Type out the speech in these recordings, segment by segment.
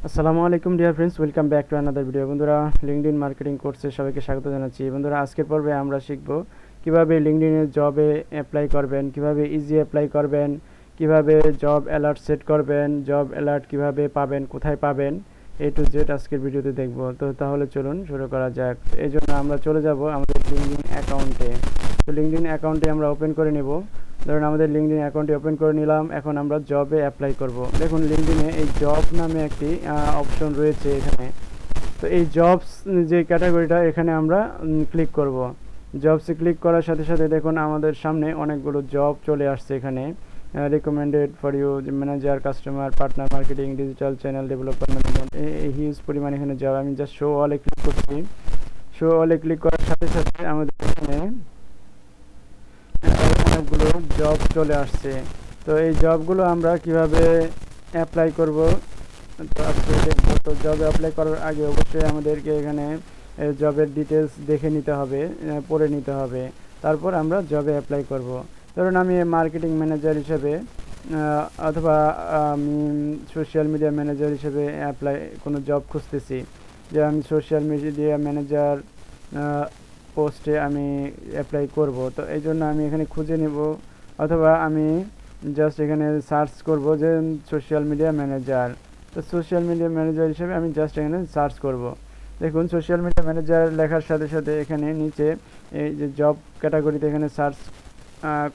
আসসালামু আলাইকুম dear friends, welcome back to another video. বন্ধুরা, লিঙ্কডইন মার্কেটিং কোর্সে সবাইকে স্বাগত জানাচ্ছি। বন্ধুরা, আজকের পর্বে আমরা শিখব কিভাবে লিঙ্কডইনের জবে অ্যাপ্লাই করবেন, কিভাবে ইজি অ্যাপ্লাই করবেন, কিভাবে জব অ্যালার্ট সেট করবেন, জব অ্যালার্ট কিভাবে পাবেন, কোথায় পাবেন, এ টু জেড আজকের ভিডিওতে দেখব। তো তাহলে চলুন শুরু করা যাক। এই জন্য আমরা চলে যাব আমাদের লিঙ্কডইন অ্যাকাউন্টে। তো লিঙ্কডইন অ্যাকাউন্টে আমরা ওপেন করে নেব। ধরুন আমাদের লিঙ্কডইন অ্যাকাউন্টটি ওপেন করে নিলাম। এখন আমরা জবে অ্যাপ্লাই করব। দেখুন লিঙ্কডইনে এই জব নামে একটি অপশন রয়েছে এখানে। তো এই জবস যে ক্যাটাগরিটা, এখানে আমরা ক্লিক করব। জবসে ক্লিক করার সাথে সাথে দেখুন আমাদের সামনে অনেকগুলো জব চলে আসছে এখানে। Recommended for you, manager, customer, partner marketing, digital channel development, এই হিউজ পরিমাণ এখানে জব। আমি জাস্ট শো অলে ক্লিক করছি। শো অলে ক্লিক করার সাথে সাথে আমাদের এখানে অনেকগুলো জব চলে আসছে। তো এই জবগুলো আমরা কিভাবে অ্যাপ্লাই করব তো আজকে দেখব। তো জবে অ্যাপ্লাই করার আগে অবশ্যই আমাদেরকে এখানে জবের ডিটেলস দেখে নিতে হবে, পড়ে নিতে হবে, তারপর আমরা জবে অ্যাপ্লাই করব। ধরুন আমি মার্কেটিং ম্যানেজার হিসেবে অথবা আমি সোশ্যাল মিডিয়া ম্যানেজার হিসেবে অ্যাপ্লাই কোনো জব খুঁজতেছি, যে আমি সোশ্যাল মিডিয়া ম্যানেজার পোস্টে আমি অ্যাপ্লাই করব। তো এই জন্য আমি এখানে খুঁজে নেব, অথবা আমি জাস্ট এখানে সার্চ করব যে সোশ্যাল মিডিয়া ম্যানেজার। তো সোশ্যাল মিডিয়া ম্যানেজার হিসেবে আমি জাস্ট এখানে সার্চ করব। দেখুন সোশ্যাল মিডিয়া ম্যানেজার লেখার সাথে সাথে এখানে নিচে এই যে জব ক্যাটাগরিতে এখানে সার্চ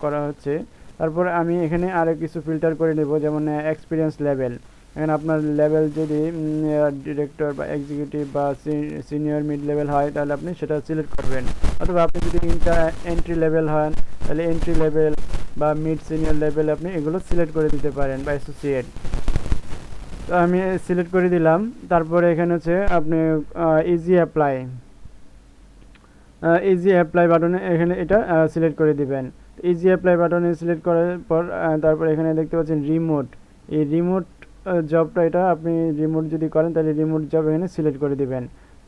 করা হচ্ছে। তারপর আমি এখানে আরও কিছু ফিল্টার করে নেব, যেমন এক্সপিরিয়েন্স লেভেল। এখানে আপনার লেভেল যদি ডিরেক্টর বা এক্সিকিউটিভ বা সিনিয়র মিড লেভেল হয় তাহলে আপনি সেটা সিলেক্ট করবেন, অথবা আপনি যদি এন্ট্রি লেভেল হন তাহলে এন্ট্রি লেভেল বা মিড সিনিয়র লেভেল আপনি এগুলো সিলেক্ট করে দিতে পারেন, বা অ্যাসোসিয়েট। তো আমি সিলেক্ট করে দিলাম। তারপরে এখানে হচ্ছে আপনি ইজি অ্যাপ্লাই, ইজি অ্যাপ্লাই বাটনে এখানে এটা সিলেক্ট করে দিবেন। ইজি অ্যাপ্লাই বাটনে সিলেক্ট করার পর তারপর এখানে দেখতে পাচ্ছেন রিমোট। এই রিমোট জবটা, এটা আপনি রিমোট যদি করেন তাহলে রিমোট জব এখানে সিলেক্ট করে দিবেন।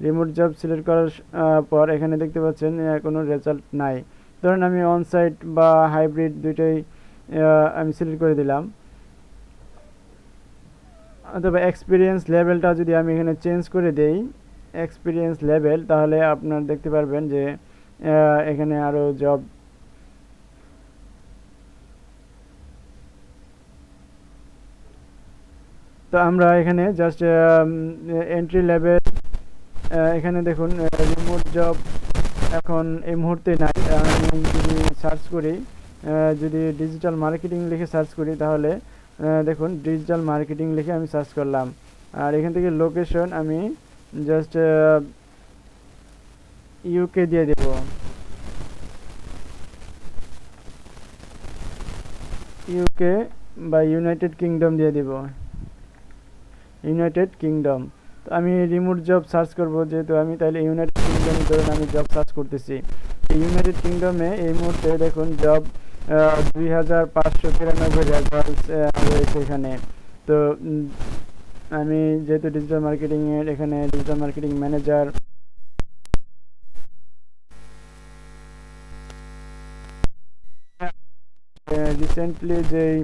রিমোট জব সিলেক্ট করার পর এখানে দেখতে পাচ্ছেন কোনো রেজাল্ট নাই। ধরুন আমি অনসাইট বা হাইব্রিড দুইটাই আমি সিলেক্ট করে দিলাম। অথবা এক্সপিরিয়েন্স লেভেলটা যদি আমি এখানে চেঞ্জ করে দেই, এক্সপিরিয়েন্স লেভেল, তাহলে আপনার দেখতে পারবেন যে এখানে আরও জব। তো আমরা এখানে জাস্ট এন্ট্রি লেভেল, এখানে দেখুন রিমোট জব এখন এই মুহূর্তে নাই। আমি যদি সার্চ করি, যদি ডিজিটাল মার্কেটিং লিখে সার্চ করি, তাহলে দেখুন ডিজিটাল মার্কেটিং লিখে আমি সার্চ করলাম। আর এখান থেকে লোকেশন আমি জাস্ট ইউকে দিয়ে দেব। ইউকে বা ইউনাইটেড কিংডম দিয়ে দেব, ইউনাইটেড কিংডম। তো আমি রিমোট জব সার্চ করব যেহেতু, আমি তাহলে ইউনাইটেড কিংডম ধরুন আমি জব সার্চ করতেছি। ইউনাইটেড কিংডমে এই মুহূর্তে দেখুন জব 2593 রেজাল্ট রয়েছে এখানে। তো আমি যেহেতু ডিজিটাল মার্কেটিংয়ের, এখানে ডিজিটাল মার্কেটিং ম্যানেজার, রিসেন্টলি যেই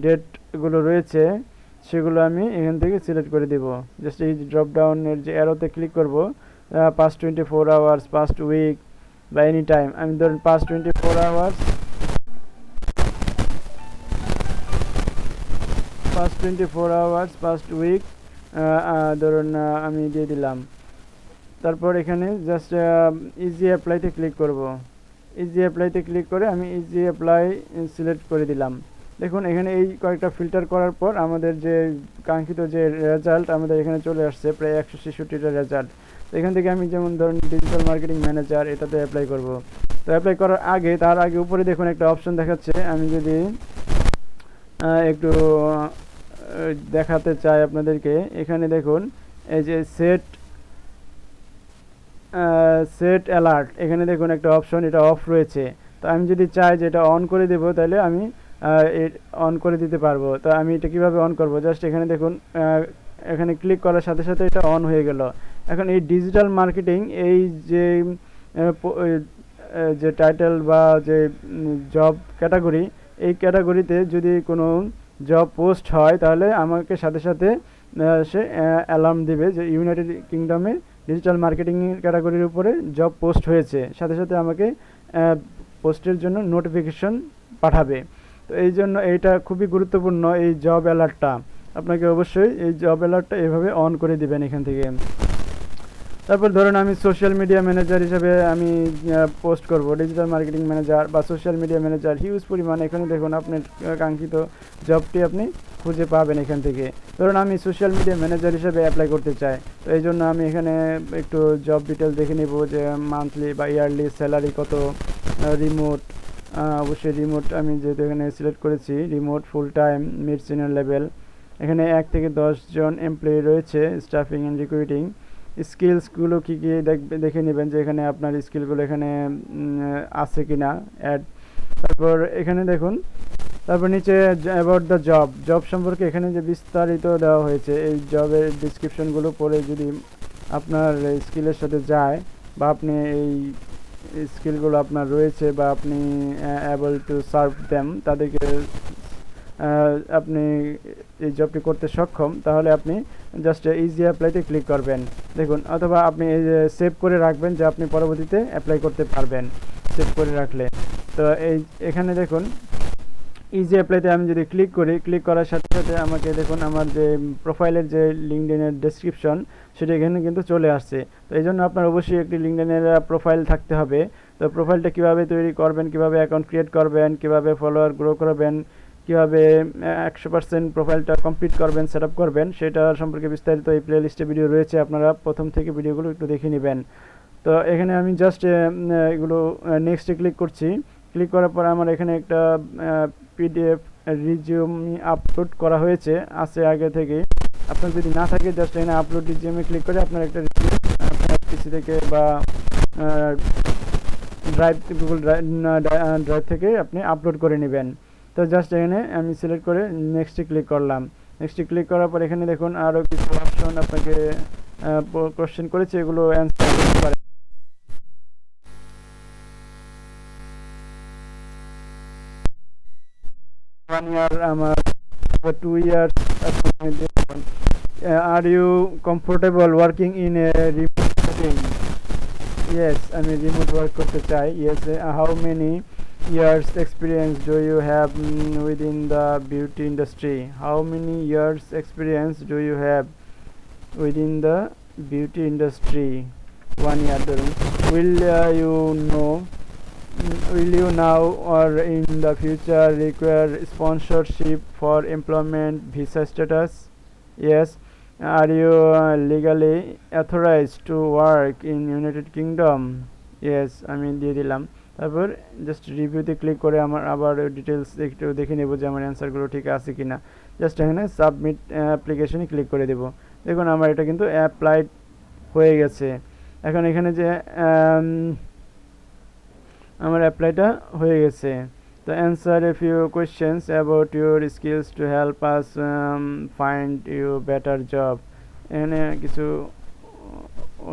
ডেটগুলো রয়েছে সেগুলো আমি এখান থেকে সিলেক্ট করে দেব। জাস্ট এই ড্রপ ডাউনের যে অ্যারোতে ক্লিক করব, পাস্ট 24 আওয়ার্স, পাস্ট উইক বা এনি টাইম। আমি ধরুন past 24 hours, past 24 hours, past week ধরুন আমি দিয়ে দিলাম। তারপর এখানে জাস্ট ইজি অ্যাপ্লাইতে ক্লিক করব। ইজি অ্যাপ্লাইতে ক্লিক করে আমি ইজি অ্যাপ্লাই সিলেক্ট করে দিলাম। দেখুন এখানে এই কয়েকটা ফিল্টার করার পর আমাদের যে কাঙ্ক্ষিত যে রেজাল্ট আমাদের এখানে চলে আসছে, প্রায় 166টা রেজাল্ট। তো এখান থেকে আমি যেমন ধরুন ডিজিটাল মার্কেটিং ম্যানেজার এটাতে অ্যাপ্লাই করব। তো অ্যাপ্লাই করার আগে, তার আগে উপরে দেখুন একটা অপশন দেখাচ্ছে। আমি যদি একটু দেখাতে চাই আপনাদেরকে, এখানে দেখুন এই যে সেট সেট অ্যালার্ট, এখানে দেখুন একটা অপশন, এটা অফ রয়েছে। তো আমি যদি চাই যে এটা অন করে দেবো, তাহলে আমি অন করে দিতে পারবো। তো আমি এটা কীভাবে অন করব, জাস্ট এখানে দেখুন এখানে ক্লিক করার সাথে সাথে এটা অন হয়ে গেল। এখন এই ডিজিটাল মার্কেটিং, এই যে যে টাইটেল বা যে জব ক্যাটাগরি, এই ক্যাটাগরিতে যদি কোনো জব পোস্ট হয় তাহলে আমাকে সাথে সাথে সে অ্যালার্ম দিবে যে ইউনাইটেড কিংডমে ডিজিটাল মার্কেটিং ক্যাটাগরির উপরে জব পোস্ট হয়েছে, সাথে সাথে আমাকে পোস্টের জন্য নোটিফিকেশন পাঠাবে। তো এই জন্য এইটা খুবই গুরুত্বপূর্ণ, এই জব অ্যালার্টটা আপনাকে অবশ্যই এই জব অ্যালার্টটা এভাবে অন করে দিবেন এখান থেকে। তারপর ধরুন আমি সোশ্যাল মিডিয়া ম্যানেজার হিসেবে আমি পোস্ট করব, ডিজিটাল মার্কেটিং ম্যানেজার বা সোশ্যাল মিডিয়া ম্যানেজার, হিউজ পরিমাণ এখানে দেখুন আপনার কাঙ্ক্ষিত জবটি আপনি খুঁজে পাবেন এখান থেকে। ধরুন আমি সোশ্যাল মিডিয়া ম্যানেজার হিসেবে অ্যাপ্লাই করতে চাই, তো এই জন্য আমি এখানে একটু জব ডিটেলস দেখে নেব যে মান্থলি বা ইয়ারলি স্যালারি কত, রিমোট, অবশ্যই রিমোট আমি যেহেতু এখানে সিলেক্ট করেছি remote, full time, mid senior level. এখানে 1 থেকে 10 জন এমপ্লয়ি রয়েছে, স্টাফিং অ্যান্ড রিক্রুটিং। স্কিলসগুলো কী কী দেখে নেবেন যে এখানে আপনার স্কিলগুলো এখানে আছে কি না অ্যাড। তারপর এখানে দেখুন, তারপর নিচে অ্যাবাউট দ্য জব, জব সম্পর্কে এখানে যে বিস্তারিত দেওয়া হয়েছে, এই জবের ডিসক্রিপশনগুলো পড়ে যদি আপনার স্কিলের সাথে যায় বা আপনি এই স্কিলগুলো আপনার রয়েছে বা আপনি অ্যাবল টু সার্ভ দেম, তাদেরকে আপনি এই জবটি করতে সক্ষম, তাহলে আপনি জাস্ট ইজি অ্যাপ্লাইতে ক্লিক করবেন দেখুন, অথবা আপনি এই যে সেভ করে রাখবেন যে আপনি পরবর্তীতে অ্যাপ্লাই করতে পারবেন সেভ করে রাখলে। তো এই এখানে দেখুন ইজি অ্যাপ্লাইতে আমি যদি ক্লিক করি, ক্লিক করার সাথে সাথে আমাকে দেখুন আমার যে প্রোফাইলের যে লিঙ্কডইনের ডেসক্রিপশন সেটা এখানে কিন্তু চলে আসছে। তো এই জন্য আপনার অবশ্যই একটি লিঙ্কডইনের প্রোফাইল থাকতে হবে। তো প্রোফাইলটা কীভাবে তৈরি করবেন, কীভাবে অ্যাকাউন্ট ক্রিয়েট করবেন, কীভাবে ফলোয়ার গ্রো করবেন, কীভাবে 100% প্রোফাইলটা কমপ্লিট করবেন, সেট আপ করবেন, সেটা সম্পর্কে বিস্তারিত এই প্লে লিস্টে ভিডিও রয়েছে, আপনারা প্রথম থেকে ভিডিওগুলো একটু দেখে নেবেন। তো এখানে আমি জাস্ট এগুলো নেক্সটে ক্লিক করছি। ক্লিক করার পর আমার এখানে একটা পিডিএফ রিজিউম আপলোড করা হয়েছে, আছে আগে থেকে। আপনার যদি না থাকে জাস্ট এখানে আপলোড রিজিউমে ক্লিক করে আপনার একটা রিজিউম আপনার পিসি থেকে বা গুগল ড্রাইভ থেকে আপনি আপলোড করে নেবেন। তো জাস্ট এখানে আমি সিলেক্ট করে নেক্সটে ক্লিক করলাম। নেক্সটে ক্লিক করার পর এখানে দেখুন আরও কিছু অপশন আপনাকে কোশ্চেন করেছে, এগুলো অ্যান্সার করতে পারেন। 1 year আমার 2 years। Are you comfortable working in a remote setting? Yes, আমি রিমোট ওয়ার্ক করতে চাই। Yes, how many years experience do you have within the beauty industry? How many years experience do you have within the beauty industry? 1 year ধরুন। Will you now or in the future require sponsorship for employment visa status? Yes. Are you legally authorized to work in United Kingdom? Yes, আমি দিয়ে দিলাম। তারপর just রিভিউতে click করে আমার আবার details একটু দেখে নেব যে আমার অ্যান্সারগুলো ঠিক আছে কিনা। জাস্ট এখানে সাবমিট অ্যাপ্লিকেশনে ক্লিক করে দেব। দেখুন আমার এটা কিন্তু অ্যাপ্লাইড হয়ে গেছে। এখন এখানে যে আমার অ্যাপ্লাইটা হয়ে গেছে। তো answer a few questions about your skills to help us find you better job. এখানে কিছু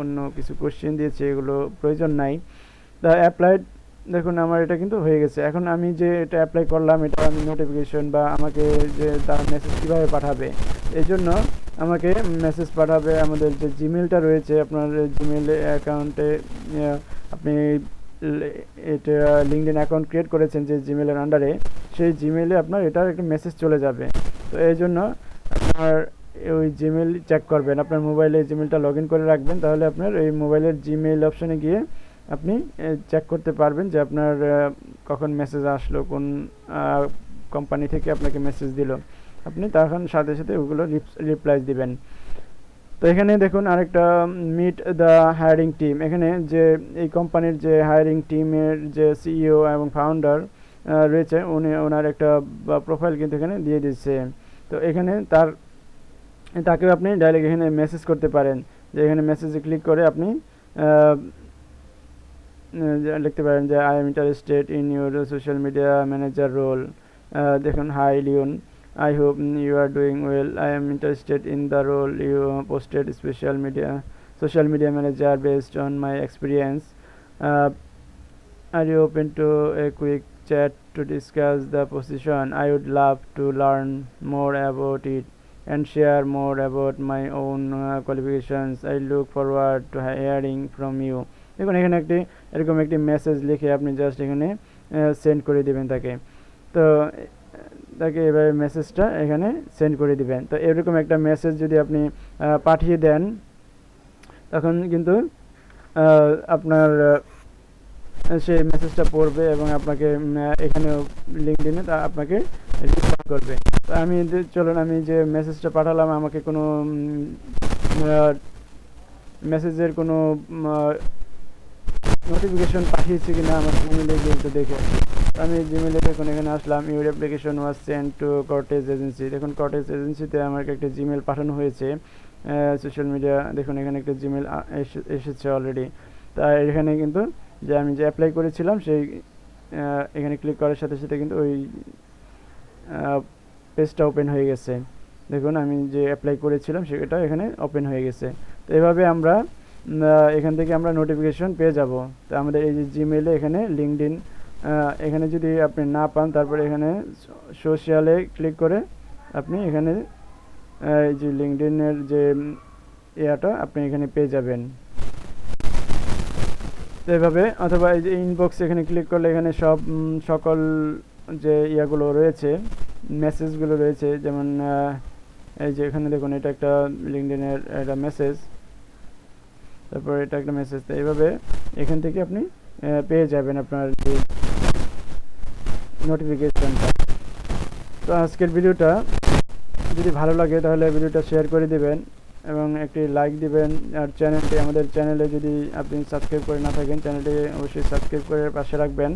অন্য কিছু কোয়েশ্চেন দিয়েছে, এগুলো প্রয়োজন নাই। দ্য অ্যাপ্লাইড, দেখুন আমার এটা কিন্তু হয়ে গেছে। এখন আমি যে এটা অ্যাপ্লাই করলাম, এটা আমি নোটিফিকেশন বা আমাকে যে তার মেসেজ কীভাবে পাঠাবে, এই জন্য আমাকে মেসেজ পাঠাবে আমাদের যে জিমেলটা রয়েছে, আপনার জিমেল অ্যাকাউন্টে আপনি এটা লিঙ্কডইন অ্যাকাউন্ট ক্রিয়েট করেছেন যে জিমেলের আন্ডারে, সেই জিমেলে আপনার এটার একটা মেসেজ চলে যাবে। তো এই জন্য আপনার ওই জিমেল চেক করবেন, আপনার মোবাইলে জিমেলটা লগ ইন করে রাখবেন, তাহলে আপনার এই মোবাইলের জিমেল অপশানে গিয়ে আপনি চেক করতে পারবেন যে আপনার কখন মেসেজ আসলো, কোন কোম্পানি থেকে আপনাকে মেসেজ দিল, আপনি তখন সাথে সাথে ওগুলো রিপ্লাই দিবেন। তো এখানে দেখুন আরেকটা মিট দ্য হায়ারিং টিম, এখানে যে এই কোম্পানির যে হায়ারিং টিমের যে সিইও এবং ফাউন্ডার রয়েছে, ওনার একটা প্রোফাইল কিন্তু এখানে দিয়ে দিচ্ছে। তো এখানে তাকেও আপনি ডাইরেক্ট এখানে মেসেজ করতে পারেন, যে এখানে মেসেজে ক্লিক করে আপনি লিখতে পারেন যে I am interested in your social media manager role. দেখুন, hi Leon, I hope you are doing well. I am interested in the role you posted, social media manager, based on my experience. Are you open to a quick chat to discuss the position? I would love to learn more about it. and share more about my own qualifications. I look forward to hearing from you. দেখুন এখানে এরকম একটি message লিখে আপনি just এখানে send করে দিবেন তাকে। তো তাকে এভাবে মেসেজটা এখানে সেন্ড করে দিবেন। তো এরকম একটা মেসেজ যদি আপনি পাঠিয়ে দেন, তখন কিন্তু আপনার সেই মেসেজটা পড়বে এবং আপনাকে এখানে লিঙ্কডইনে আপনাকে রিপ্লাই করবে। তো চলুন আমি যে মেসেজটা পাঠালাম, আমাকে কোনো মেসেজের কোনো নোটিফিকেশন পাঠিয়েছে কিনা আমার জিমেলে গিয়ে একটু দেখে। আমি জিমেলে দেখুন এখানে আসলাম, your application was send to cottage agency. দেখুন কটেজ এজেন্সিতে আমাকে একটা জিমেল পাঠানো হয়েছে। সোশ্যাল মিডিয়া দেখুন এখানে একটা জিমেল এসেছে অলরেডি। তা এখানে কিন্তু যে আমি যে অ্যাপ্লাই করেছিলাম সেই এখানে ক্লিক করার সাথে সাথে কিন্তু ওই পেজটা ওপেন হয়ে গেছে। দেখুন আমি যে অ্যাপ্লাই করেছিলাম সেটা এখানে ওপেন হয়ে গেছে। তো এভাবে আমরা এখান থেকে আমরা নোটিফিকেশন পেয়ে যাব। তো আমাদের এই যে জিমেলে এখানে লিঙ্কডইন এখানে যদি আপনি না পান, তারপরে এখানে সোশ্যালে ক্লিক করে আপনি এখানে এই যে লিঙ্কডইনের যে ইয়াটা আপনি এখানে পেয়ে যাবেন। তো এভাবে, অথবা এই যে ইনবক্স এখানে ক্লিক করলে এখানে সকল যে ইয়াগুলো রয়েছে, মেসেজগুলো রয়েছে, যেমন এই যে এখানে দেখুন এটা একটা লিঙ্কডইনের একটা মেসেজ, তারপর এটা একটা মেসেজ। তো এইভাবে এখান থেকে আপনি পেয়ে যাবেন আপনার যে নোটিফিকেশনটা। তো আজকের ভিডিওটা যদি ভালো লাগে তাহলে ভিডিওটা শেয়ার করে দিবেন এবং একটি লাইক দিবেন। আর আমাদের চ্যানেলে যদি আপনি সাবস্ক্রাইব করে না থাকেন, চ্যানেলটি অবশ্যই সাবস্ক্রাইব করে পাশে রাখবেন।